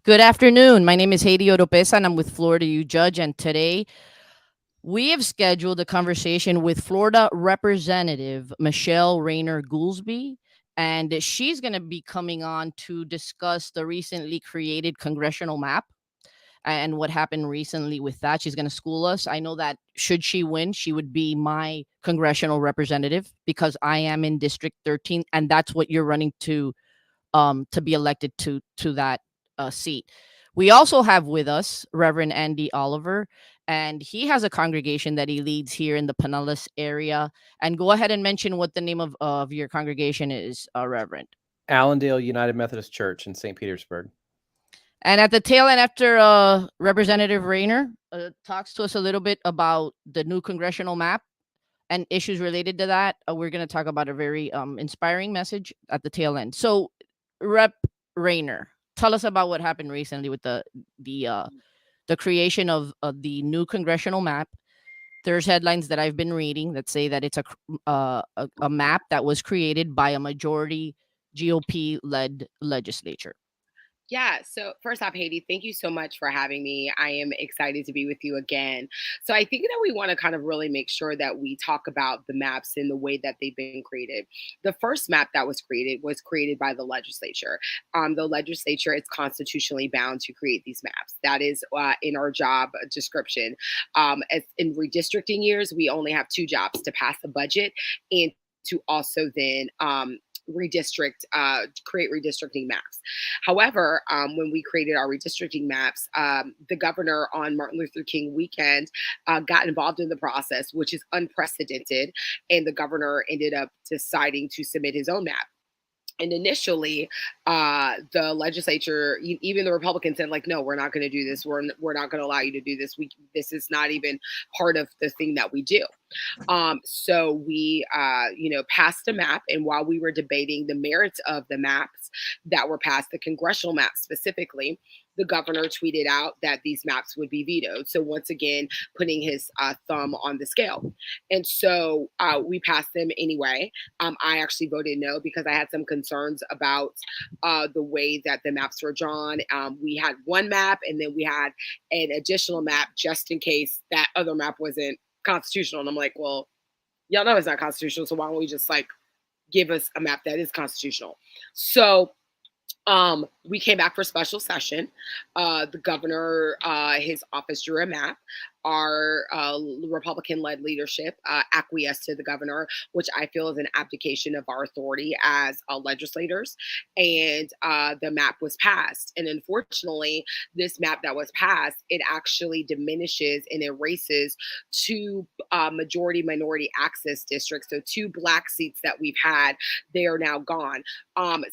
Good afternoon. My name is Heidi Oropesa, and I'm with Florida You Judge. And today we have scheduled a conversation with Florida Representative Michele Rayner-Goolsby. And she's going to be coming on to discuss the recently created Congressional Map and what happened recently with that. She's going to school us. I know that should she win, she would be my congressional representative because I am in District 13, and that's what you're running to be elected to that seat. We also have with us Reverend Andy Oliver, and he has a congregation that he leads here in the Pinellas area. And go ahead and mention what the name of your congregation is, Reverend. Allendale United Methodist Church in St. Petersburg. And at the tail end, after Representative Rayner talks to us a little bit about the new congressional map and issues related to that, we're going to talk about a very inspiring message at the tail end. So, Rep Rayner, tell us about what happened recently with the creation of the new congressional map. There's headlines that I've been reading that say that it's a map that was created by a majority GOP led legislature. Yeah. So first off, Haiti, thank you so much for having me. I am excited to be with you again. So I think that we want to kind of really make sure that we talk about the maps in the way that they've been created. The first map that was created by the legislature. The legislature is constitutionally bound to create these maps. That is in our job description. As in redistricting years, we only have two jobs: to pass the budget and to also then redistrict, create redistricting maps. However, when we created our redistricting maps, the governor on Martin Luther King weekend got involved in the process, which is unprecedented. And the governor ended up deciding to submit his own map. And initially, the legislature, even the Republicans said, like, no, we're not going to do this. We're not going to allow you to do this. This is not even part of the thing that we do. So we, passed a map. And while we were debating the merits of the maps that were passed, the congressional map specifically, the governor tweeted out that these maps would be vetoed. So once again, putting his thumb on the scale. And so we passed them anyway. I actually voted no because I had some concerns about the way that the maps were drawn. We had one map and then we had an additional map just in case that other map wasn't constitutional. And I'm like, well, y'all know it's not constitutional. So why don't we just like give us a map that is constitutional? So we came back for special session. The governor, his office drew a map. Our Republican-led leadership acquiesced to the governor, which I feel is an abdication of our authority as legislators. And the map was passed. And unfortunately, this map that was passed, it actually diminishes and erases two majority-minority access districts. So two black seats that we've had, they are now gone.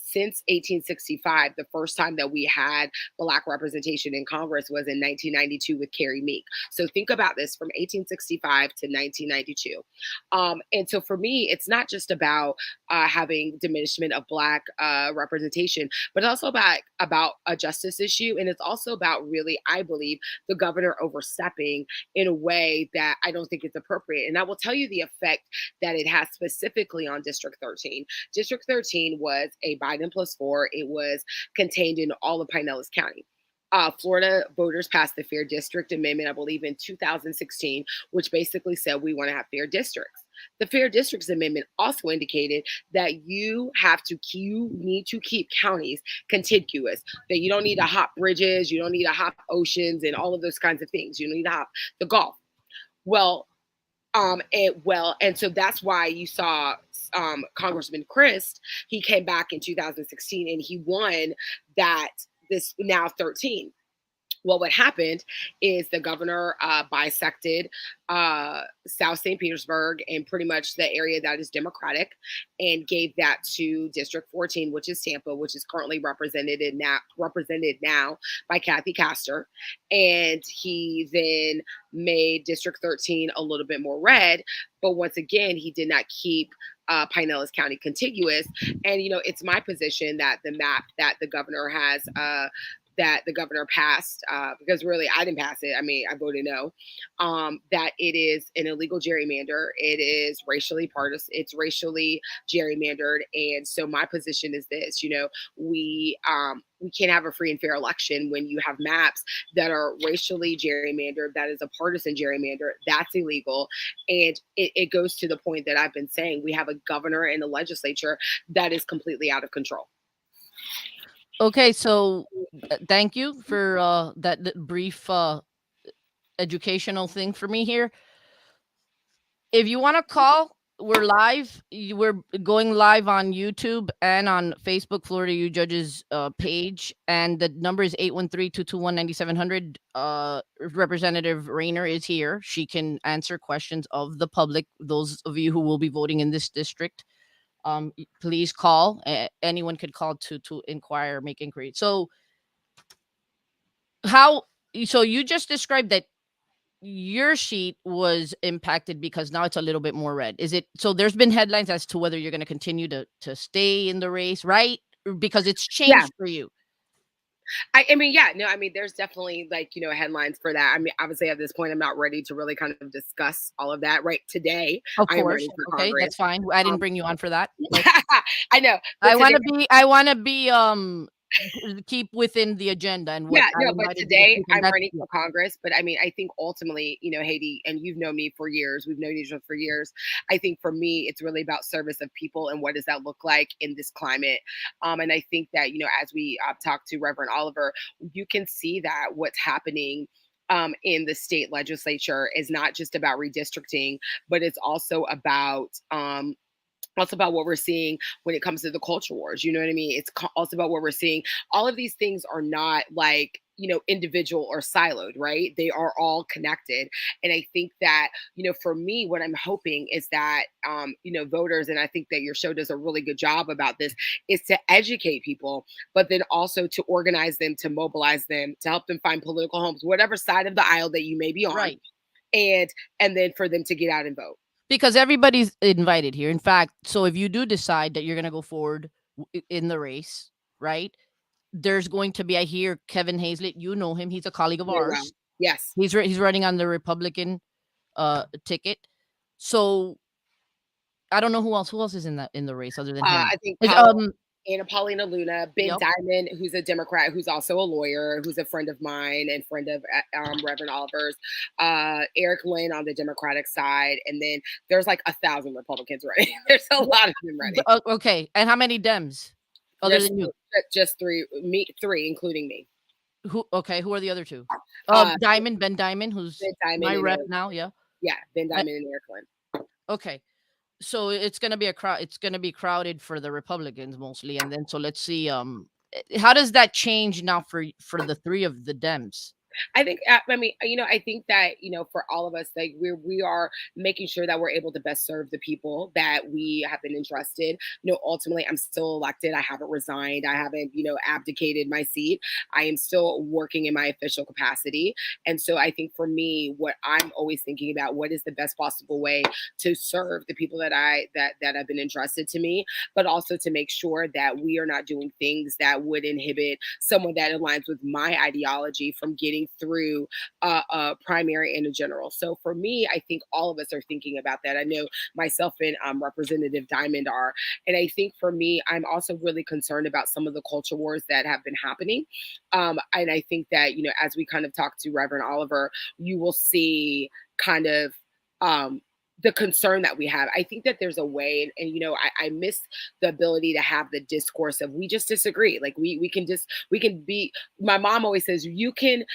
Since 1865, the first time that we had black representation in Congress was in 1992 with Carrie Meek. So think about this, from 1865 to 1992. And so for me, it's not just about having diminishment of black representation, but also about a justice issue. And it's also about, really, I believe, the governor overstepping in a way that I don't think is appropriate. And I will tell you the effect that it has specifically on District 13. District 13 was a Biden +4. It was contained in all of Pinellas County. Florida voters passed the Fair District Amendment, I believe, in 2016, which basically said we want to have fair districts. The Fair Districts Amendment also indicated that you need to keep counties contiguous, that you don't need to hop bridges, you don't need to hop oceans and all of those kinds of things. You don't need to hop the Gulf. And so that's why you saw Congressman Christ. He came back in 2016 and he won this now 13. Well, what happened is the governor bisected South St. Petersburg and pretty much the area that is Democratic, and gave that to District 14, which is Tampa, which is currently represented now by Kathy Castor. And he then made District 13 a little bit more red, but once again, he did not keep Pinellas County contiguous. And it's my position that the map that the governor has that the governor passed, because really I didn't pass it. I mean, I voted no. That it is an illegal gerrymander. It is racially partisan. It's racially gerrymandered. And so my position is this: we can't have a free and fair election when you have maps that are racially gerrymandered. That is a partisan gerrymander. That's illegal. And it goes to the point that I've been saying: we have a governor and a legislature that is completely out of control. Okay, so thank you for that brief educational thing for me here. If you want to call, we're live. We're going live on YouTube and on Facebook, Florida U Judges page. And the number is 813-221-9700. Representative Rayner is here. She can answer questions of the public, those of you who will be voting in this district. Please call. Anyone could call to inquire, make inquiry. So you just described that your sheet was impacted because now it's a little bit more red. Is it so? There's been headlines as to whether you're going to continue to stay in the race, right? Because it's Yeah. changed for you. I mean, yeah, no, I mean, there's definitely headlines for that. I mean, obviously at this point, I'm not ready to really kind of discuss all of that right today. Of I am course. ready for Okay, Congress. that's fine. I didn't bring you on for that. But I know. I But want today, to be keep within the agenda and what yeah, I no, but invited you to today speak, and I'm that's running for Congress. But I mean, I think ultimately, Haiti, and you've known me for years. We've known each other for years. I think for me, it's really about service of people and what does that look like in this climate. And I think that, as we talked to Reverend Oliver, you can see that what's happening in the state legislature is not just about redistricting, but it's also about what we're seeing when it comes to the culture wars. You know what I mean? It's also about what we're seeing. All of these things are not like, individual or siloed, right? They are all connected. And I think that, for me, what I'm hoping is that, voters, and I think that your show does a really good job about this, is to educate people, but then also to organize them, to mobilize them, to help them find political homes, whatever side of the aisle that you may be on. right. And then for them to get out and vote. Because everybody's invited here. In fact, so if you do decide that you're going to go forward in the race, right? There's going to be, I hear Kevin Hazlett, you know him, he's a colleague of Very well. ours. Yes. He's running on the Republican ticket. So I don't know who else is in the race other than him. I think Anna Paulina Luna, Ben Yep. Diamond, who's a Democrat, who's also a lawyer, who's a friend of mine and friend of Reverend Oliver's, Eric Lynn on the Democratic side, and then there's like 1,000 Republicans running. There's a lot of them running. Okay, and how many Dems other than you? Just three, including me. Who are the other two? Ben Diamond, who's my rep now. Yeah, Ben Diamond and Eric Lynn. Okay. So it's going to be it's going to be crowded for the Republicans mostly. And then, so let's see, how does that change now for the three of the Dems? I think, I think that, for all of us, like we are making sure that we're able to best serve the people that we have been entrusted. Ultimately, I'm still elected. I haven't resigned. I haven't, abdicated my seat. I am still working in my official capacity. And so I think for me, what I'm always thinking about, what is the best possible way to serve the people that have been entrusted to me, but also to make sure that we are not doing things that would inhibit someone that aligns with my ideology from getting through a primary and a general. So for me, I think all of us are thinking about that. I know myself and Representative Diamond are. And I think for me, I'm also really concerned about some of the culture wars that have been happening. And I think that, as we kind of talk to Reverend Oliver, you will see kind of the concern that we have. I think that there's a way, and I miss the ability to have the discourse of we just disagree. Like we can be, my mom always says, you can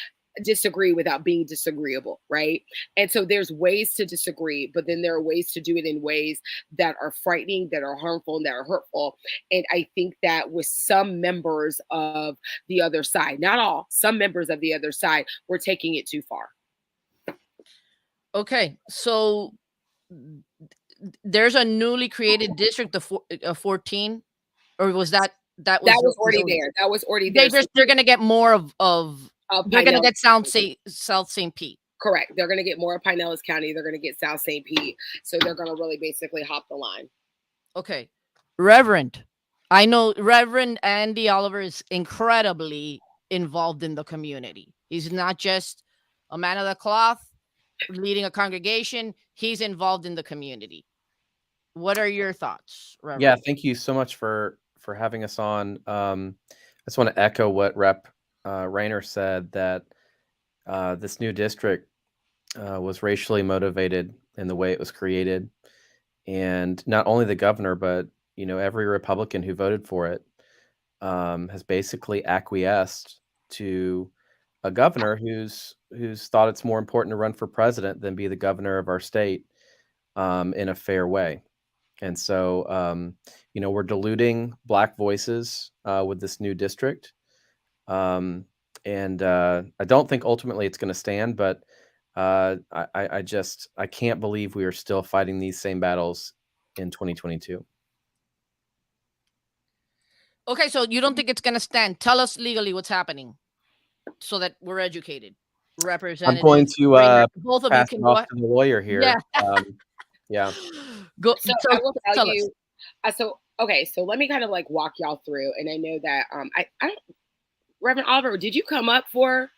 disagree without being disagreeable, right? And so there's ways to disagree, but then there are ways to do it in ways that are frightening, that are harmful, and that are hurtful. And I think that with some members of the other side, not all, some members of the other side, we're taking it too far. Okay, so there's a newly created district of 14, or was that was already there? That was already there. They're going to get more of they're going to get South St. Pete. Correct. They're going to get more of Pinellas County. They're going to get South St. Pete. So they're going to really basically hop the line. Okay. Reverend, I know Reverend Andy Oliver is incredibly involved in the community. He's not just a man of the cloth leading a congregation. He's involved in the community. What are your thoughts, Yeah, Reverend? thank you so much for having us on. I just want to echo what Rep Rayner said, that this new district was racially motivated in the way it was created, and not only the governor, but every Republican who voted for it has basically acquiesced to a governor who's thought it's more important to run for president than be the governor of our state in a fair way. And so, we're diluting Black voices with this new district. And I don't think ultimately it's going to stand, but I can't believe we are still fighting these same battles in 2022. Okay, so you don't think it's going to stand. Tell us legally what's happening so that we're educated. I'm Representative going to both of you pass can it go off ahead. to the lawyer here. Yeah. Yeah. Go. So So, I will tell tell us. you. So let me kind of like walk y'all through, and I know that I don't, Reverend Oliver, did you come up for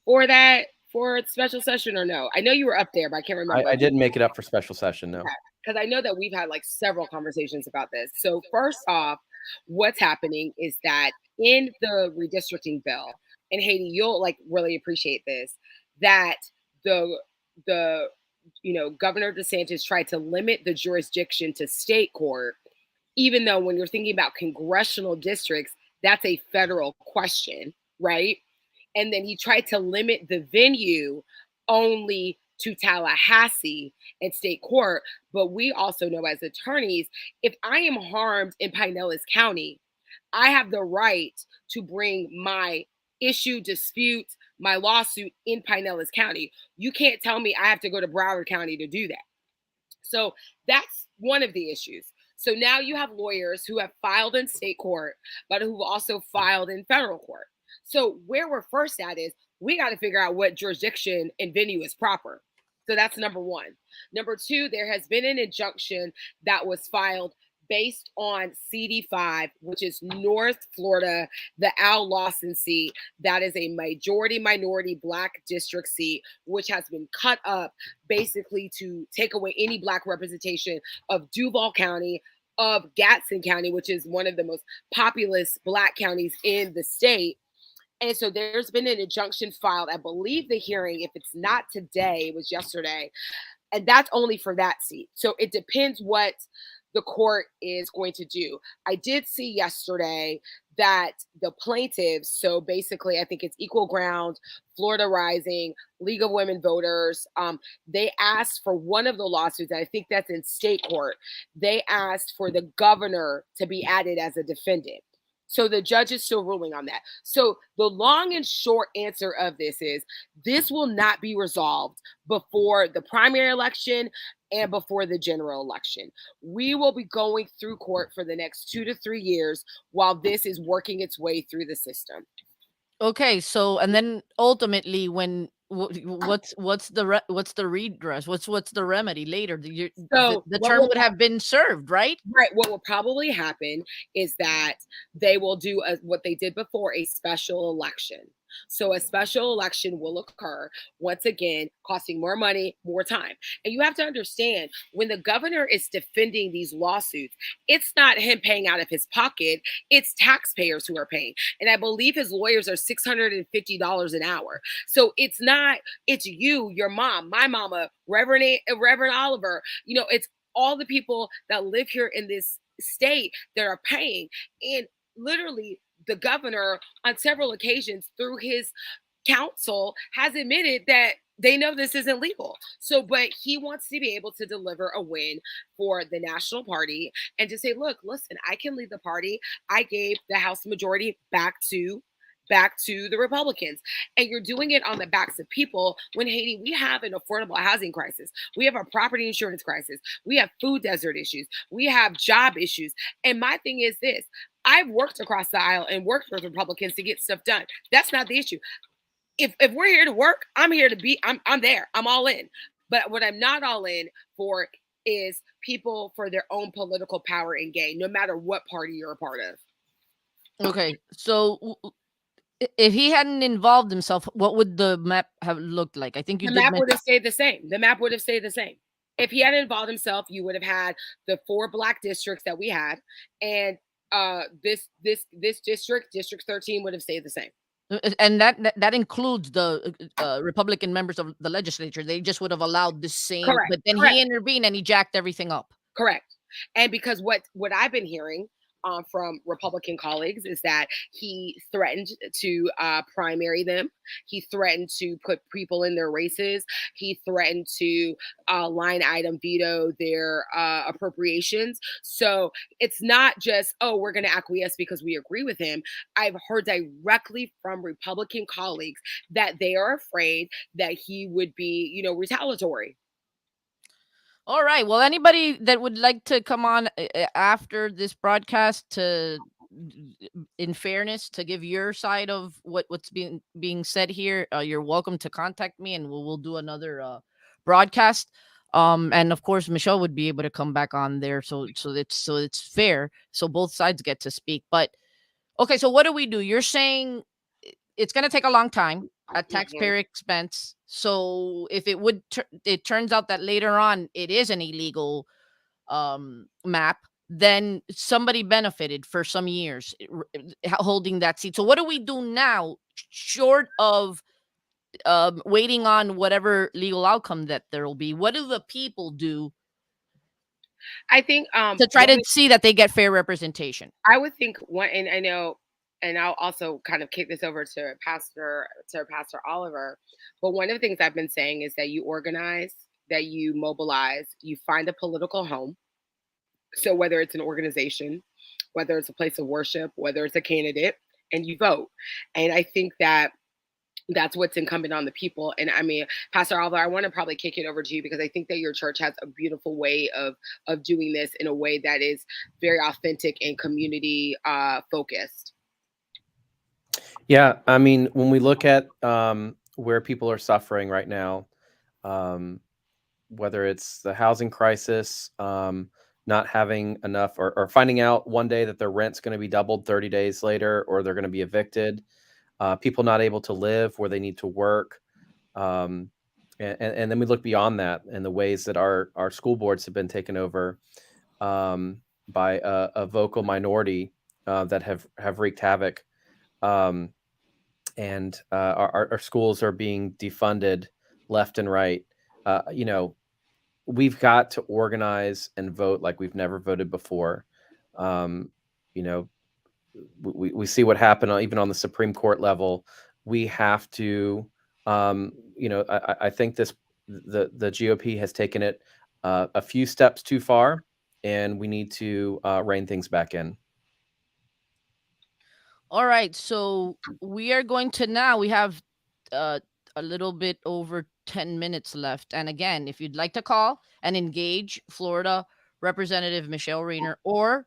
that for a special session or no? I know you were up there, but I can't remember. I didn't make it up for special session, no. Because I know that we've had like several conversations about this. So first off, what's happening is that in the redistricting bill, and Haiti, you'll like really appreciate this, that the Governor DeSantis tried to limit the jurisdiction to state court, even though when you're thinking about congressional districts, that's a federal question, right? And then he tried to limit the venue only to Tallahassee and state court. But we also know as attorneys, if I am harmed in Pinellas County, I have the right to bring my issue, dispute, my lawsuit in Pinellas County. You can't tell me I have to go to Broward County to do that. So that's one of the issues. So now you have lawyers who have filed in state court, but who've also filed in federal court. So where we're first at is we got to figure out what jurisdiction and venue is proper. So that's number one. Number two, there has been an injunction that was filed based on CD5, which is North Florida, the Al Lawson seat. That is a majority minority Black district seat, which has been cut up basically to take away any Black representation of Duval County, of Gadsden County, which is one of the most populous Black counties in the state. And so there's been an injunction filed. I believe the hearing, if it's not today, it was yesterday. And that's only for that seat. So it depends what the court is going to do. I did see yesterday that the plaintiffs, so basically I think it's Equal Ground, Florida Rising, League of Women Voters, they asked for one of the lawsuits, and I think that's in state court. They asked for the governor to be added as a defendant. So the judge is still ruling on that. So the long and short answer of this is this will not be resolved before the primary election and before the general election. We will be going through court for the next 2 to 3 years while this is working its way through the system. Okay, so and then ultimately, when what's the redress? What's the remedy later? The term would have been served, right? Right. What will probably happen is that they will do what they did before, a special election. So a special election will occur, once again, costing more money, more time. And you have to understand, when the governor is defending these lawsuits, it's not him paying out of his pocket, it's taxpayers who are paying. And I believe his lawyers are $650 an hour. So it's not, it's you, your mom, my mama, Reverend Oliver, it's all the people that live here in this state that are paying. And literally, the governor, on several occasions through his counsel, has admitted that they know this isn't legal. So, but he wants to be able to deliver a win for the national party and to say, look, listen, I can lead the party. I gave the House majority back to the Republicans. And you're doing it on the backs of people when, Haiti, we have an affordable housing crisis. We have a property insurance crisis. We have food desert issues. We have job issues. And my thing is this, I've worked across the aisle and worked with Republicans to get stuff done. That's not the issue. If we're here to work, I'm here to be, I'm there. I'm all in. But what I'm not all in for is people for their own political power and gain, no matter what party you're a part of. Okay, so If he hadn't involved himself, what would the map have looked like? I think you The did map would mention. have stayed the same. The map would have stayed the same. If he hadn't involved himself, you would have had the 4 black districts that we had, and this district 13 would have stayed the same. And that includes the Republican members of the legislature. They just would have allowed the same, Correct. but then Correct. he intervened and he jacked everything up. Correct. And because what I've been hearing from Republican colleagues is that he threatened to primary them. He threatened to put people in their races. He threatened to line item veto their appropriations. So it's not just, oh, we're going to acquiesce because we agree with him. I've heard directly from Republican colleagues that they are afraid that he would be, retaliatory. All right. Well, anybody that would like to come on after this broadcast to, in fairness, to give your side of what's being said here, you're welcome to contact me, and we'll do another broadcast. And of course, Michelle would be able to come back on there, so it's fair, so both sides get to speak. But okay, so what do we do? You're saying it's going to take a long time at taxpayer expense. So if it turns out that later on it is an illegal map, then somebody benefited for some years holding that seat. So what do we do now, short of waiting on whatever legal outcome that there will be? What do the people do I think to try to see that they get fair representation? I would think one, and I know, and I'll also kind of kick this over to Pastor Oliver. But one of the things I've been saying is that you organize, that you mobilize, you find a political home. So whether it's an organization, whether it's a place of worship, whether it's a candidate, and you vote. And I think that that's what's incumbent on the people. And I mean, Pastor Oliver, I want to probably kick it over to you because I think that your church has a beautiful way of doing this in a way that is very authentic and community focused. Yeah, I mean, when we look at where people are suffering right now, whether it's the housing crisis, not having enough, or finding out one day that their rent's going to be doubled 30 days later, or they're going to be evicted, people not able to live where they need to work. And then we look beyond that and the ways that our school boards have been taken over by a vocal minority that have wreaked havoc. And our schools are being defunded left and right. We've got to organize and vote like we've never voted before. We see what happened even on the Supreme Court level. We have to, I think the GOP has taken it a few steps too far, and we need to rein things back in. All right, so we are going to now. We have a little bit over 10 minutes left. And again, if you'd like to call and engage Florida Representative Michele Rayner or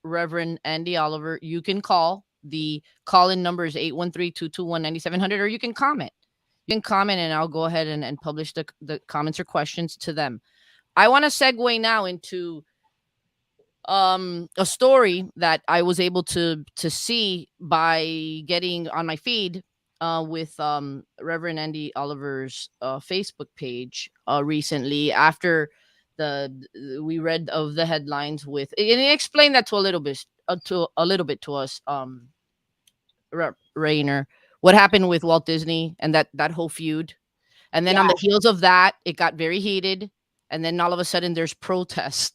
Reverend Andy Oliver, you can call. The call-in number is 813-221-9700, or you can comment. You can comment, and I'll go ahead and publish the comments or questions to them. I want to segue now into a story that I was able to see by getting on my feed with Reverend Andy Oliver's Facebook page recently, after we read of the headlines with, and he explained that to a little bit to us, Rep Rayner, what happened with Walt Disney and that whole feud. And then on the heels of that, it got very heated, and then all of a sudden there's protest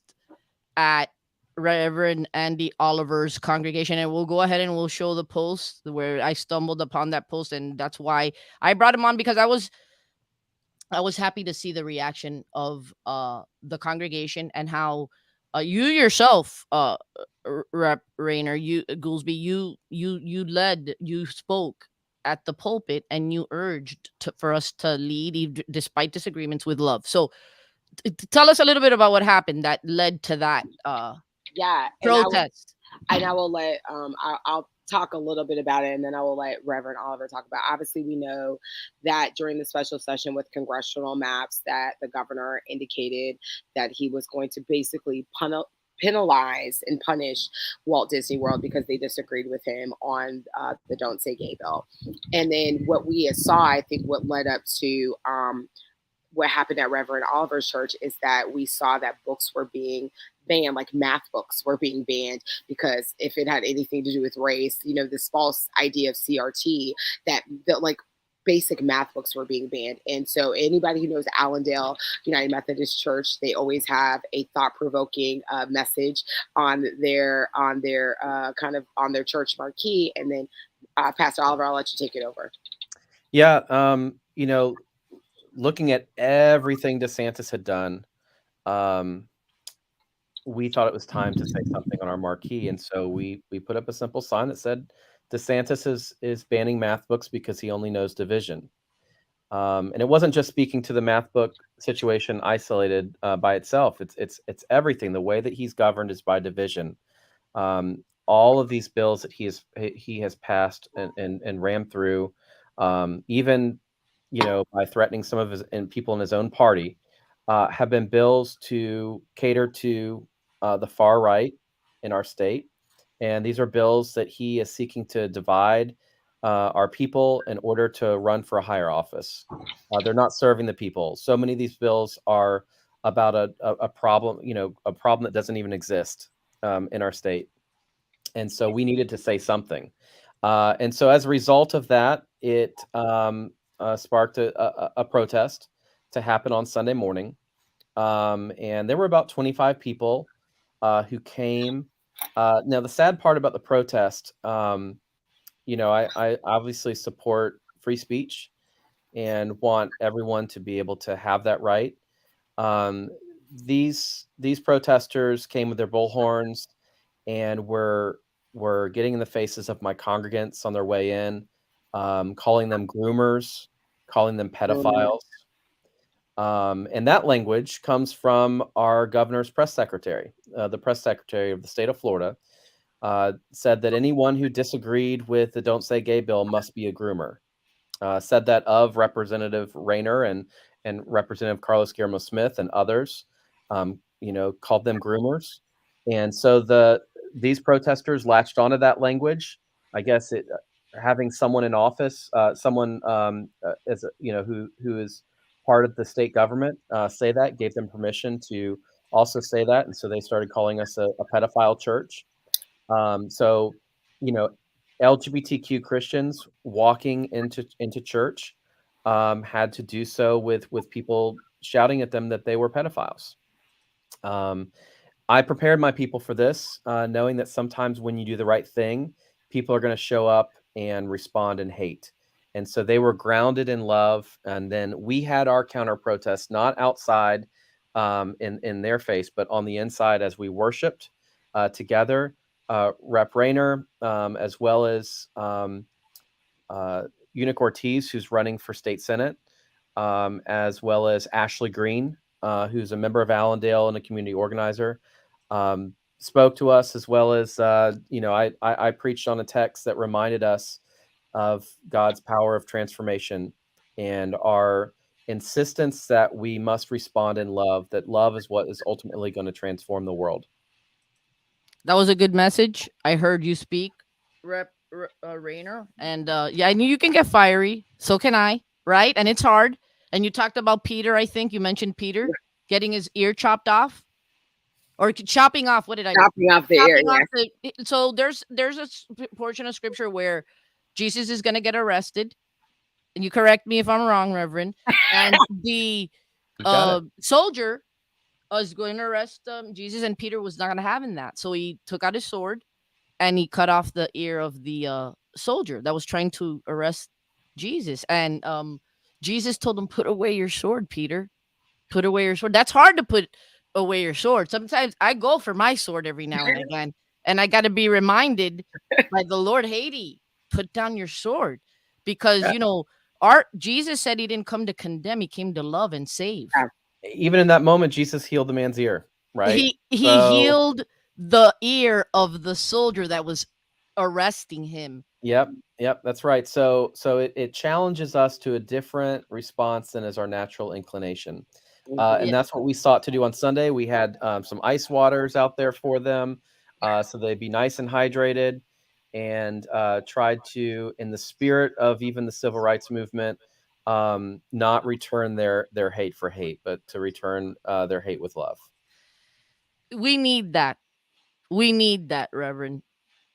at Reverend Andy Oliver's congregation. And we'll go ahead and we'll show the post where I stumbled upon that post, and that's why I brought him on, because I was happy to see the reaction of the congregation, and how you yourself, Rep Rayner, Goolsby, you spoke at the pulpit, and you urged for us to lead despite disagreements with love. So tell us a little bit about what happened that led to that protest. And I will let I'll talk a little bit about it, and then I will let Reverend Oliver talk about it. Obviously, we know that during the special session with Congressional Maps, that the governor indicated that he was going to basically penalize and punish Walt Disney World because they disagreed with him on the Don't Say Gay bill. And then what we saw, I think, what led up to what happened at Reverend Oliver's church is that we saw that books were being banned, like math books were being banned, because if it had anything to do with race, this false idea of CRT, that like basic math books were being banned. And so anybody who knows Allendale United Methodist Church, they always have a thought-provoking message on their kind of on their church marquee. And then Pastor Oliver, I'll let you take it over. Yeah, looking at everything DeSantis had done, we thought it was time to say something on our marquee, and so we put up a simple sign that said, "DeSantis is banning math books because he only knows division." And it wasn't just speaking to the math book situation isolated by itself. It's everything. The way that he's governed is by division. All of these bills that he has passed and rammed through, even by threatening some of his people in his own party, have been bills to cater to the far right in our state. And these are bills that he is seeking to divide our people in order to run for a higher office. They're not serving the people. So many of these bills are about a problem, a problem that doesn't even exist in our state. And so we needed to say something. And so as a result of that, it sparked a protest to happen on Sunday morning. And there were about 25 people who came. Now, the sad part about the protest, I obviously support free speech and want everyone to be able to have that right. These protesters came with their bullhorns and were getting in the faces of my congregants on their way in, calling them groomers, calling them pedophiles. And that language comes from our governor's press secretary. The press secretary of the state of Florida said that anyone who disagreed with the Don't Say Gay bill must be a groomer. Said that of Representative Rayner and Representative Carlos Guillermo Smith and others, called them groomers. And so these protesters latched onto that language. I guess having someone in office, someone as who is part of the state government say that gave them permission to also say that, and so they started calling us a pedophile church. So LGBTQ Christians walking into church had to do so with people shouting at them that they were pedophiles. I prepared my people for this, knowing that sometimes when you do the right thing, people are going to show up and respond in hate. And so they were grounded in love. And then we had our counter protest, not outside in their face, but on the inside as we worshiped together. Rep Rayner, as well as Unique Ortiz, who's running for state senate, as well as Ashley Green, who's a member of Allendale and a community organizer, spoke to us, as well as, I preached on a text that reminded us of God's power of transformation and our insistence that we must respond in love, that love is what is ultimately going to transform the world. That was a good message. I heard you speak, Rep Rayner, and I knew you can get fiery. So can I, right? And it's hard. And you talked about Peter. I think you mentioned Peter getting his ear chopped off, or chopping off. What did I? Chopping off the ear. Yeah. So there's a portion of scripture where Jesus is going to get arrested, and you correct me if I'm wrong, Reverend. And the soldier was going to arrest Jesus, and Peter was not going to have in that. So he took out his sword and he cut off the ear of the soldier that was trying to arrest Jesus. And Jesus told him, "Put away your sword, Peter. Put away your sword." That's hard to put away your sword. Sometimes I go for my sword every now and again, and I got to be reminded by the Lord, Haiti, put down your sword, because our Jesus said he didn't come to condemn; he came to love and save. Even in that moment, Jesus healed the man's ear, right? He healed the ear of the soldier that was arresting him. Yep, that's right. So it challenges us to a different response than is our natural inclination. And that's what we sought to do on Sunday. We had some ice waters out there for them, so they'd be nice and hydrated, and tried to, in the spirit of even the civil rights movement, not return their hate for hate, but to return their hate with love. We need that. We need that, Reverend,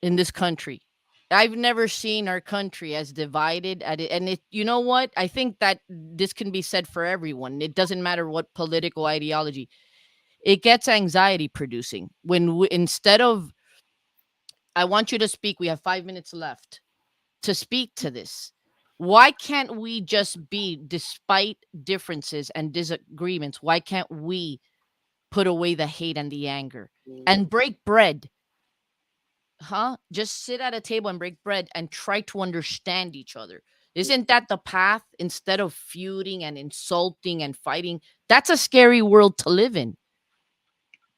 in this country. I've never seen our country as divided and it, you know what? I think that this can be said for everyone. It doesn't matter what political ideology. It gets anxiety producing when instead of, I want you to speak, we have 5 minutes left to speak to this. Why can't we just be, despite differences and disagreements, why can't we put away the hate and the anger and break bread? Just sit at a table and break bread and try to understand each other. Isn't that the path? Instead of feuding and insulting and fighting, that's a scary world to live in.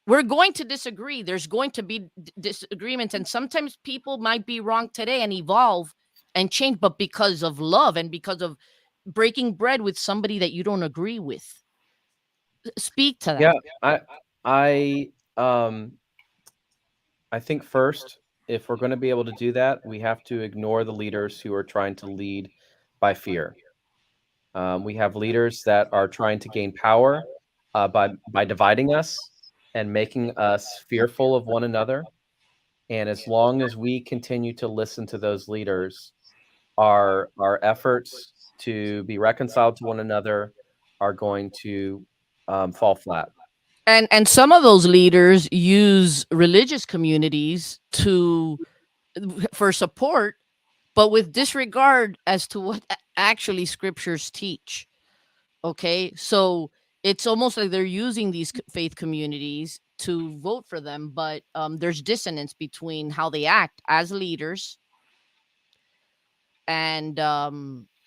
We're going to disagree. There's going to be disagreements, and sometimes people might be wrong today and evolve and change, but because of love and because of breaking bread with somebody that you don't agree with. Speak to that. Yeah, I think first, if we're going to be able to do that, we have to ignore the leaders who are trying to lead by fear. We have leaders that are trying to gain power by dividing us and making us fearful of one another. And as long as we continue to listen to those leaders, our efforts to be reconciled to one another are going to fall flat. And some of those leaders use religious communities to for support, but with disregard as to what actually scriptures teach. Okay, so it's almost like they're using these faith communities to vote for them, but there's dissonance between how they act as leaders. And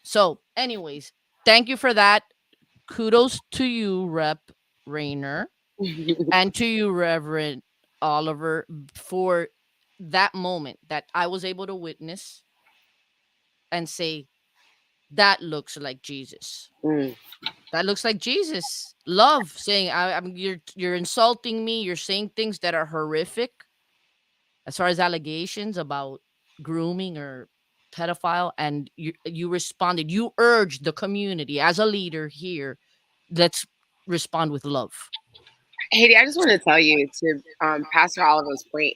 so, anyways, thank you for that. Kudos to you, Rep Rayner, and to you, Reverend Oliver, for that moment that I was able to witness and say, that looks like Jesus. That looks like Jesus. Love, saying, I'm you're insulting me. You're saying things that are horrific as far as allegations about grooming or pedophile, and you responded. You urged the community as a leader here. Let's respond with love. Haiti, I just want to tell you to Pastor Oliver's point.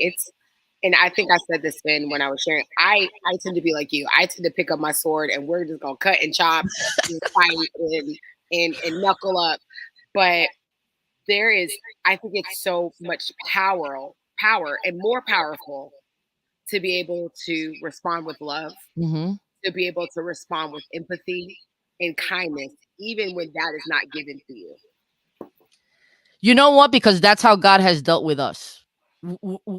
And I think I said this when I was sharing. I tend to be like you. I tend to pick up my sword and we're just gonna cut and chop and fight and knuckle up. But there is, I think it's so much power and more powerful to be able to respond with love, Mm-hmm. to be able to respond with empathy and kindness, even when that is not given to you. You know what? Because that's how God has dealt with us.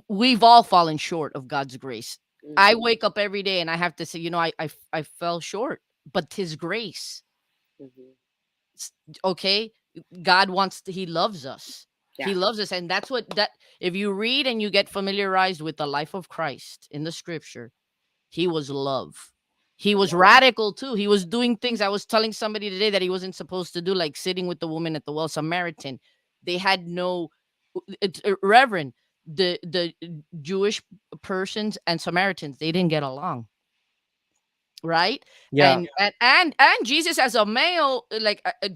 We've all fallen short of God's grace. Mm-hmm. I wake up every day and I have to say, I fell short, but His grace. Mm-hmm. Okay, God He loves us. Yeah. He loves us, and that's what that. If you read and you get familiarized with the life of Christ in the Scripture, He was love. He was radical too. He was doing things. I was telling somebody today that he wasn't supposed to do, like sitting with the woman at the well, Samaritan. They had no, it's Reverend. The Jewish persons and Samaritans, they didn't get along, right? Yeah. And Jesus, as a male, like a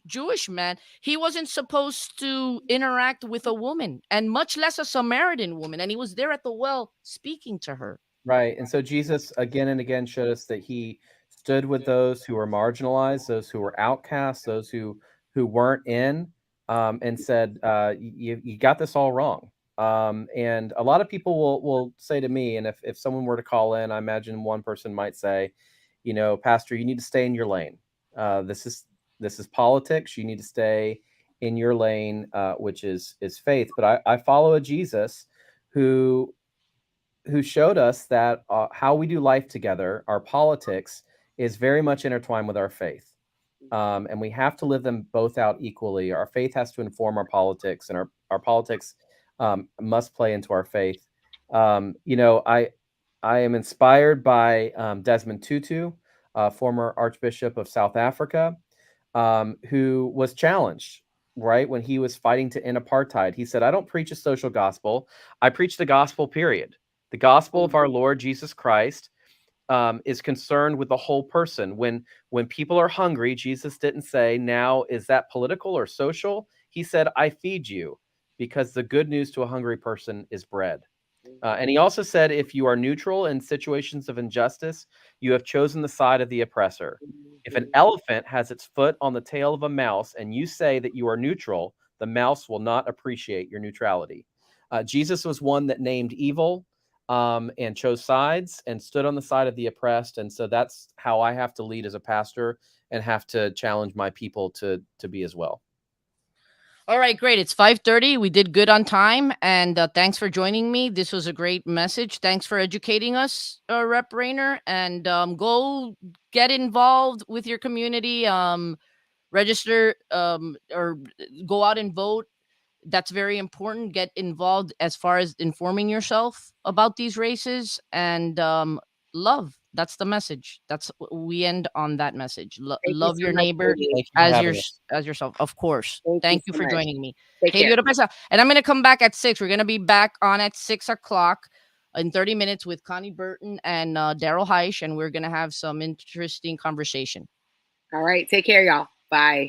Jewish man, he wasn't supposed to interact with a woman, and much less a Samaritan woman. And he was there at the well speaking to her. Right. And so Jesus again and again showed us that he stood with those who were marginalized, those who were outcasts, those who weren't in, and said, you got this all wrong. And a lot of people will say to me, and if someone were to call in, I imagine one person might say, Pastor, you need to stay in your lane. This is politics. You need to stay in your lane, which is faith. But I follow a Jesus who showed us that how we do life together, our politics, is very much intertwined with our faith. And we have to live them both out equally. Our faith has to inform our politics, and our politics must play into our faith. I am inspired by Desmond Tutu, former Archbishop of South Africa, who was challenged right? When he was fighting to end apartheid, he said, I don't preach a social gospel. I preach the gospel, period. The gospel of our Lord Jesus Christ is concerned with the whole person. When people are hungry, Jesus didn't say, now, is that political or social? He said, I feed you, because the good news to a hungry person is bread. And he also said, if you are neutral in situations of injustice, you have chosen the side of the oppressor. If an elephant has its foot on the tail of a mouse and you say that you are neutral, the mouse will not appreciate your neutrality. Jesus was one that named evil and chose sides and stood on the side of the oppressed. And so that's how I have to lead as a pastor and have to challenge my people to be as well. All right, great. It's 5:30. We did good on time, and thanks for joining me. This was a great message. Thanks for educating us, Rep Rayner, and go get involved with your community. Register or go out and vote. That's very important. Get involved as far as informing yourself about these races, and love. That's the message. We end on that message. Thank you Love so your much, neighbor Haiti. Thank you for having us. as yourself, of course. Thank you You so for much. joining me. Take Haiti care. Oropesa. And I'm gonna come back at 6. We're gonna be back on at 6 o'clock in 30 minutes with Connie Burton and Daryl Heisch, and we're gonna have some interesting conversation. All right. Take care, y'all. Bye.